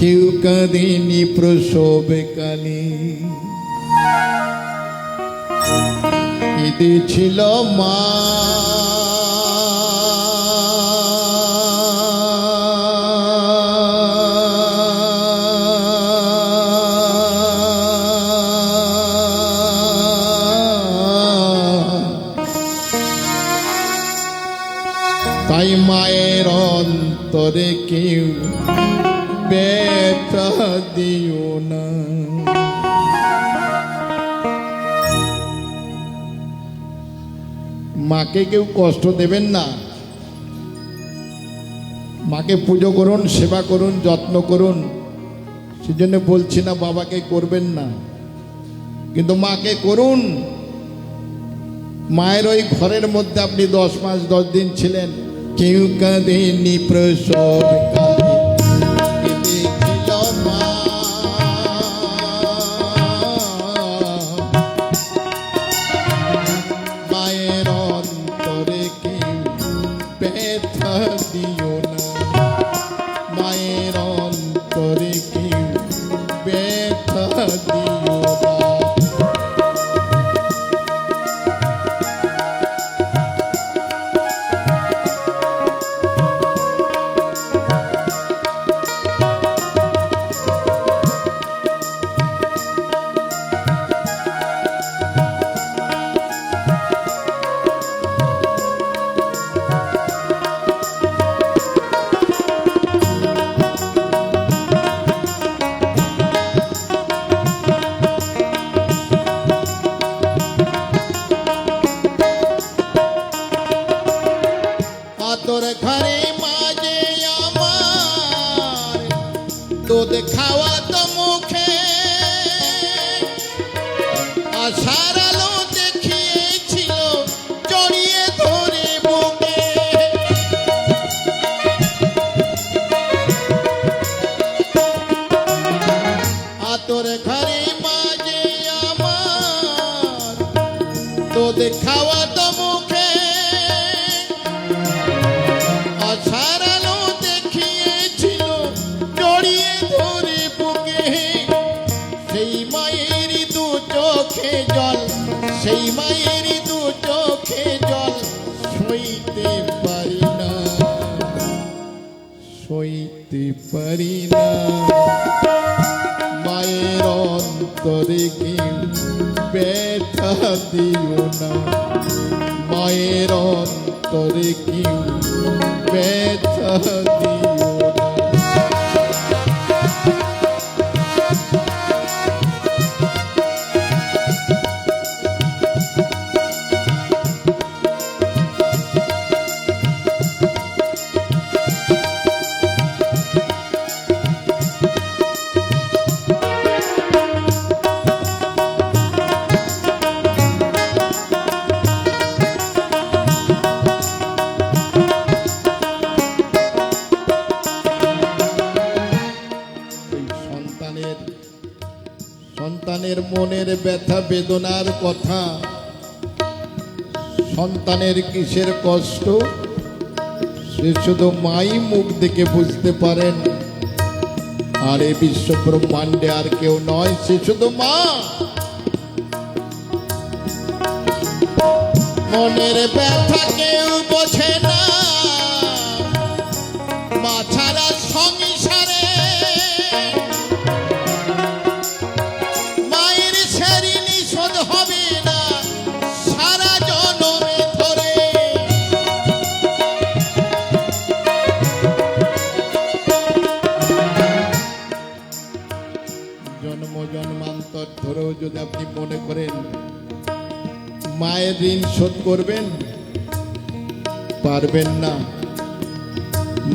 কেউ কাঁদেনি প্রসবকালে, কেঁদেছিল মা। তাই মায়ের অন্তরে কেউ ব্যথা দিও না। মাকে কেউ কষ্ট দেবেন না। মাকে পুজো করুন, সেবা করুন, যত্ন করুন, সেজন্য বলছি না বাবাকে করবেন না, কিন্তু মাকে করুন। মায়ের ওই ঘরের মধ্যে আপনি 10 মাস 10 দিন ছিলেন, কেউ কাঁদেনি প্রসবকালে, কেঁদেছিল মা। মায়ের অন্তরে কেউ ব্যথা দিও না, মায়ের অন্তরে কেউ ব্যথা দিও না। তোর ঘরে মাঝে আমার দুধ খাওয়া তো মুখে, আশার আলো দেখিয়েছিল জড়িয়ে ধরে বুকে। তোর ঘরে মাঝে আমার দুধ খাওয়া তো মুখে, সেই মায়ের দু চোখে জল সইতে পারি না, সইতে পারি না। মায়ের অন্তরে কেউ ব্যথা দিও না, মায়ের অন্তরে কেউ ব্যথা দিও না। সন্তানের মনের ব্যথা বেদনার কথা, সন্তানের কিসের কষ্ট, সে শুধু মাই মুখ দেখে বুঝতে পারেন। আর এই বিশ্ব ব্রহ্মাণ্ডে আর কেউ নয়, সে শুধু মা। মনের ব্যথা কেউ বোঝে না, মা ছাড়া সংসারে হবে না সারা জনমে ধরে। জন্ম জন্মান্তর ধরেও যদি আপনি মনে করেন মায়ের ঋণ শোধ করবেন, পারবেন না।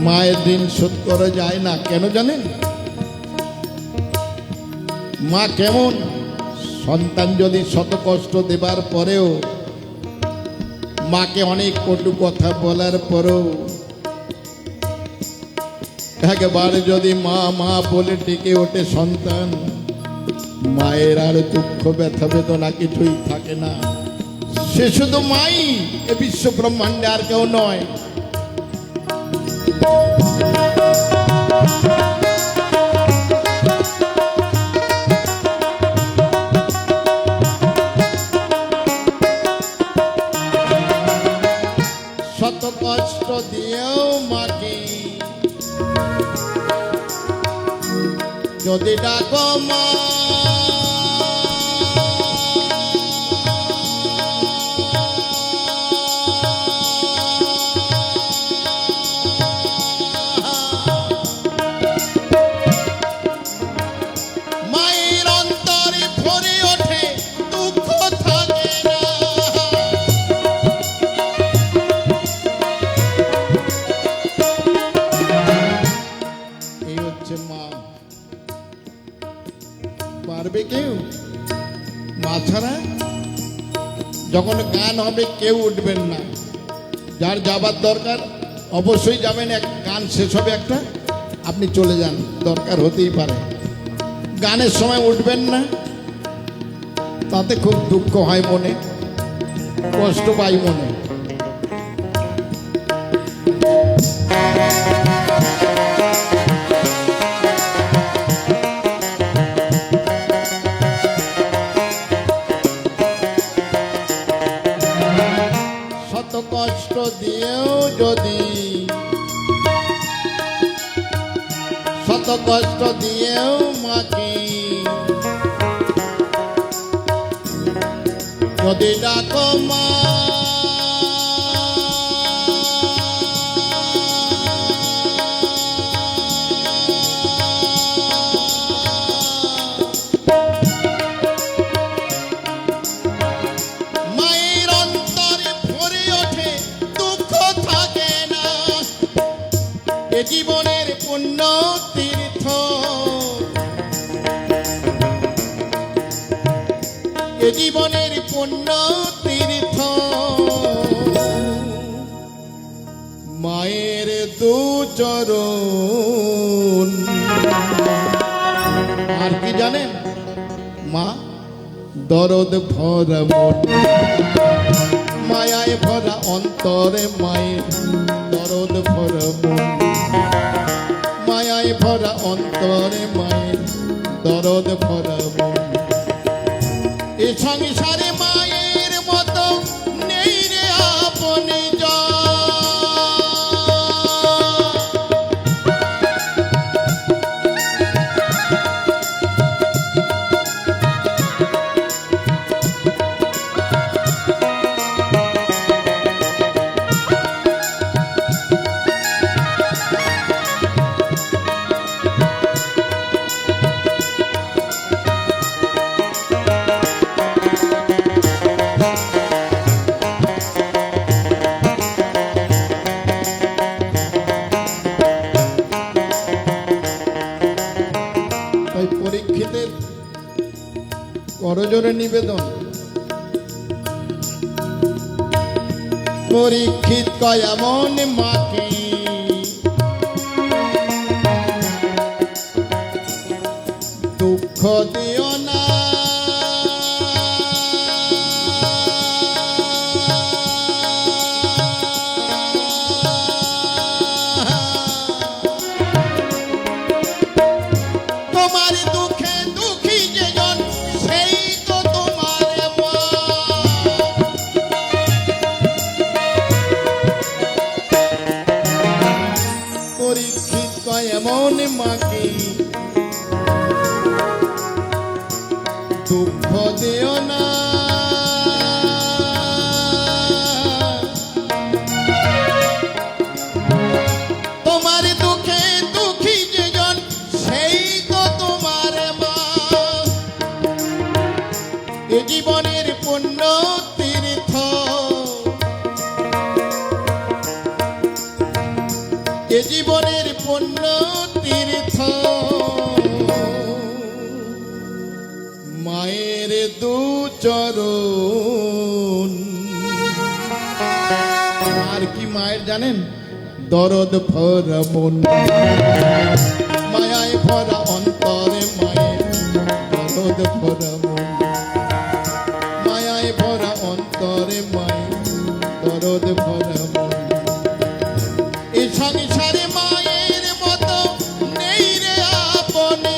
মায়ের ঋণ শোধ করা যায় না। কেন জানেন? মা কেমন? সন্তান যদি শত কষ্ট দেবার পরেও, মাকে অনেক কটু কথা বলার পরেও একবারে যদি মা মা বলে ডেকে ওঠে সন্তান, মায়ের আর দুঃখ ব্যথা বেদনা কিছুই থাকে না। সে শুধু মাই, এ বিশ্ব ব্রহ্মাণ্ডে আর কেউ নয়। যদি ডাকো মা মায়ের অন্তরে ভরে ওঠে দুঃখ থাকে না। এই হচ্ছে মা। পারবে কেউ? মা ছাড়া যখন গান হবে কেউ উঠবেন না। যার যাবার দরকার অবশ্যই যাবেন, এক গান শেষ হবে একটা, আপনি চলে যান, দরকার হতেই পারে। গানের সময় উঠবেন না, তাতে খুব দুঃখ হয় মনে, কষ্ট পাই মনে। শত কষ্ট দিয়েও যদি, শত কষ্ট দিয়েও মাকে যদি ডাকো মা মায়ের অন্তরে ভরে ওঠে দুঃখ থাকে না। এ জীবনের পুণ্য তীর্থ, এ জীবনের পুণ্য তীর্থ, মায়ের দু চরণ। আর কি জানেন? মা দরদ ভরা মন, মায়ায় ভরা অন্তরে মায়ের দরদ ভরা মন, মায়ায় ভরা অন্তরে মায়ের দরদ ভরা মন। এ সংসারে মায়ের মতো নেই রে আপনি জন। তাই পরীক্ষিতের করজোড়ে নিবেদন, পরীক্ষিত কয় এমন মাকে দুঃখ দিও না। তোমার দুঃখে দুঃখী যেজন সেই তো তোমার মা। পরীক্ষিত কয় এমন মাকে দুঃখ দিও না। তোমার দুঃখে দুঃখী যেজন সেই তো তোমার মা। এ জীবনের পুণ্য তীর্থ, এ জীবনের পুণ্য তীর্থ, মায়ের দু চরণ। আর কি মায়ের জানেন? দরদ ভরা মন, মায়ায় ভরা অন্তরে মায়ের দরদ ভরা মন, মায়ায় ভরা অন্তরে মায়ের দরদ ভরা মন। এই সংসারে মায়ের মতো নেই রে আপনি